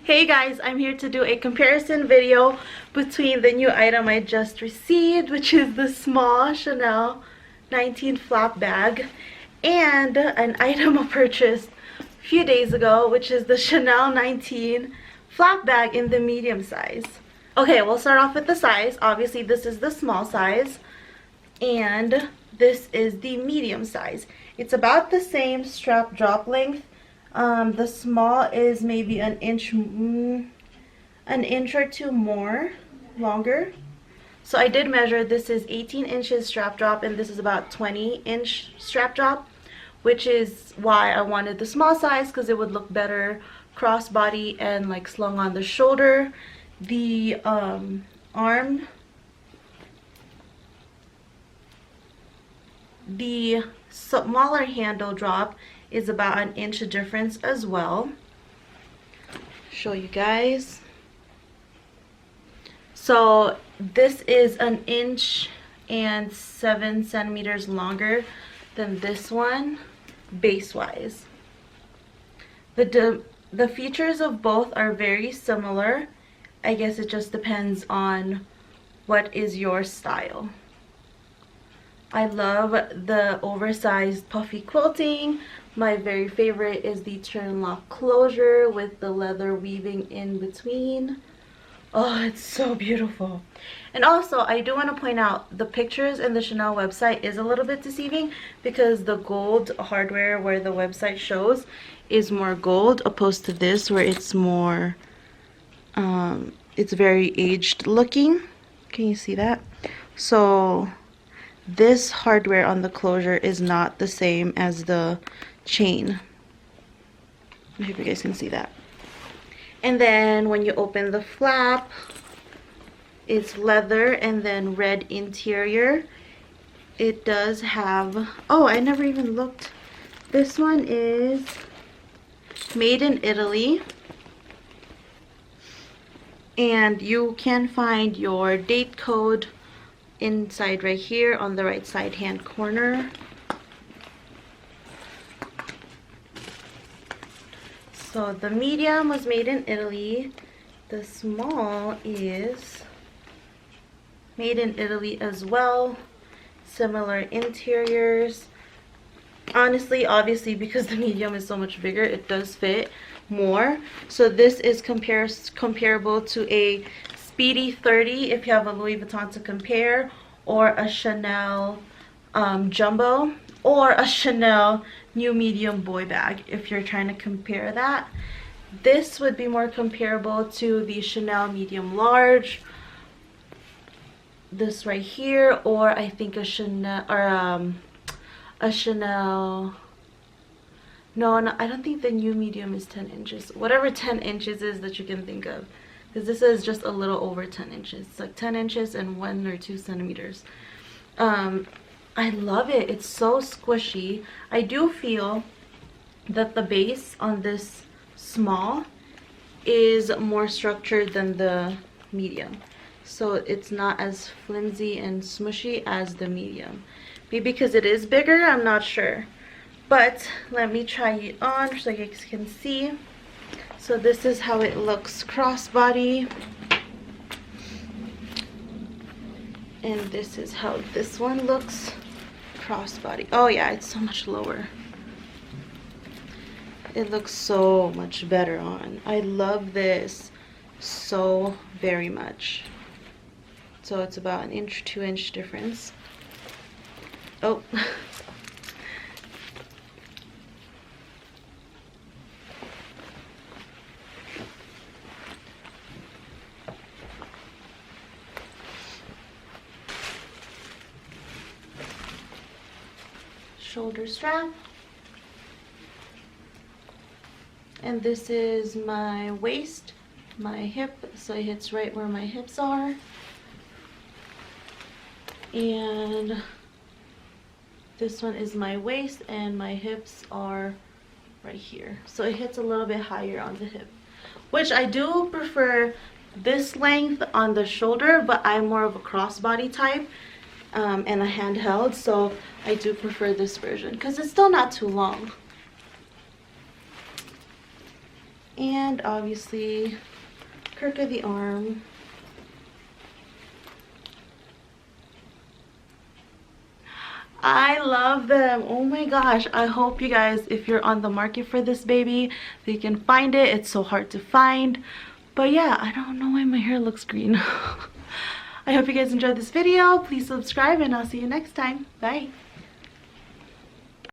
Hey guys, I'm here to do a comparison video between the new item I just received, which is the small Chanel 19 flap bag, and an item I purchased a few days ago, which is the Chanel 19 flap bag in the medium size. Okay, we'll start off with the size. Obviously this is the small size and this is the medium size. It's about the same strap drop length. The small is maybe an inch or two more longer. So I did measure. This is 18 inches strap drop and this is about 20-inch strap drop, which is why I wanted the small size, because it would look better crossbody and like slung on the shoulder. The the smaller handle drop is about an inch difference as well. Show you guys. So this is an inch and 7 centimeters longer than this one base wise. The features of both are very similar. I guess it just depends on what is your style. I love the oversized puffy quilting. My very favorite is the turn lock closure with the leather weaving in between. Oh, it's so beautiful. And also, I do want to point out the pictures in the Chanel website is a little bit deceiving, because the gold hardware where the website shows is more gold opposed to this where it's more it's very aged looking. Can you see that? So this hardware on the closure is not the same as the chain. I hope you guys can see that. And then when you open the flap, it's leather and then red interior. It does have, oh, I never even looked. This one is made in Italy. And you can find your date code inside right here on the right side hand corner. So the medium was made in Italy. The small is made in Italy as well. Similar interiors. Honestly, obviously, because the medium is so much bigger, it does fit more. So this is comparable to a Speedy 30 if you have a Louis Vuitton to compare, or a Chanel jumbo, or a Chanel new medium boy bag if you're trying to compare that. This would be more comparable to the Chanel medium large, this right here, or I think a Chanel, or a Chanel, no, I don't think the new medium is 10 inches. Whatever 10 inches is that you can think of. Because this is just a little over 10 inches. It's like 10 inches and 1 or 2 centimeters. I love it. It's so squishy. I do feel that the base on this small is more structured than the medium. So it's not as flimsy and smushy as the medium. Maybe because it is bigger, I'm not sure. But let me try it on so you guys can see. So this is how it looks crossbody. And this is how this one looks crossbody. Oh yeah, it's so much lower. It looks so much better on. I love this so very much. So it's about an inch, 2-inch difference. Oh. Shoulder strap, and this is my waist, my hip, so it hits right where my hips are, and this one is my waist and my hips are right here, so it hits a little bit higher on the hip, which I do prefer this length on the shoulder, but I'm more of a crossbody type. And a handheld, so I do prefer this version because it's still not too long. And obviously Kirk of the arm. I love them. Oh my gosh. I hope you guys, if you're on the market for this baby, that you can find it. It's so hard to find. But yeah, I don't know why my hair looks green. I hope you guys enjoyed this video. Please subscribe and I'll see you next time. Bye.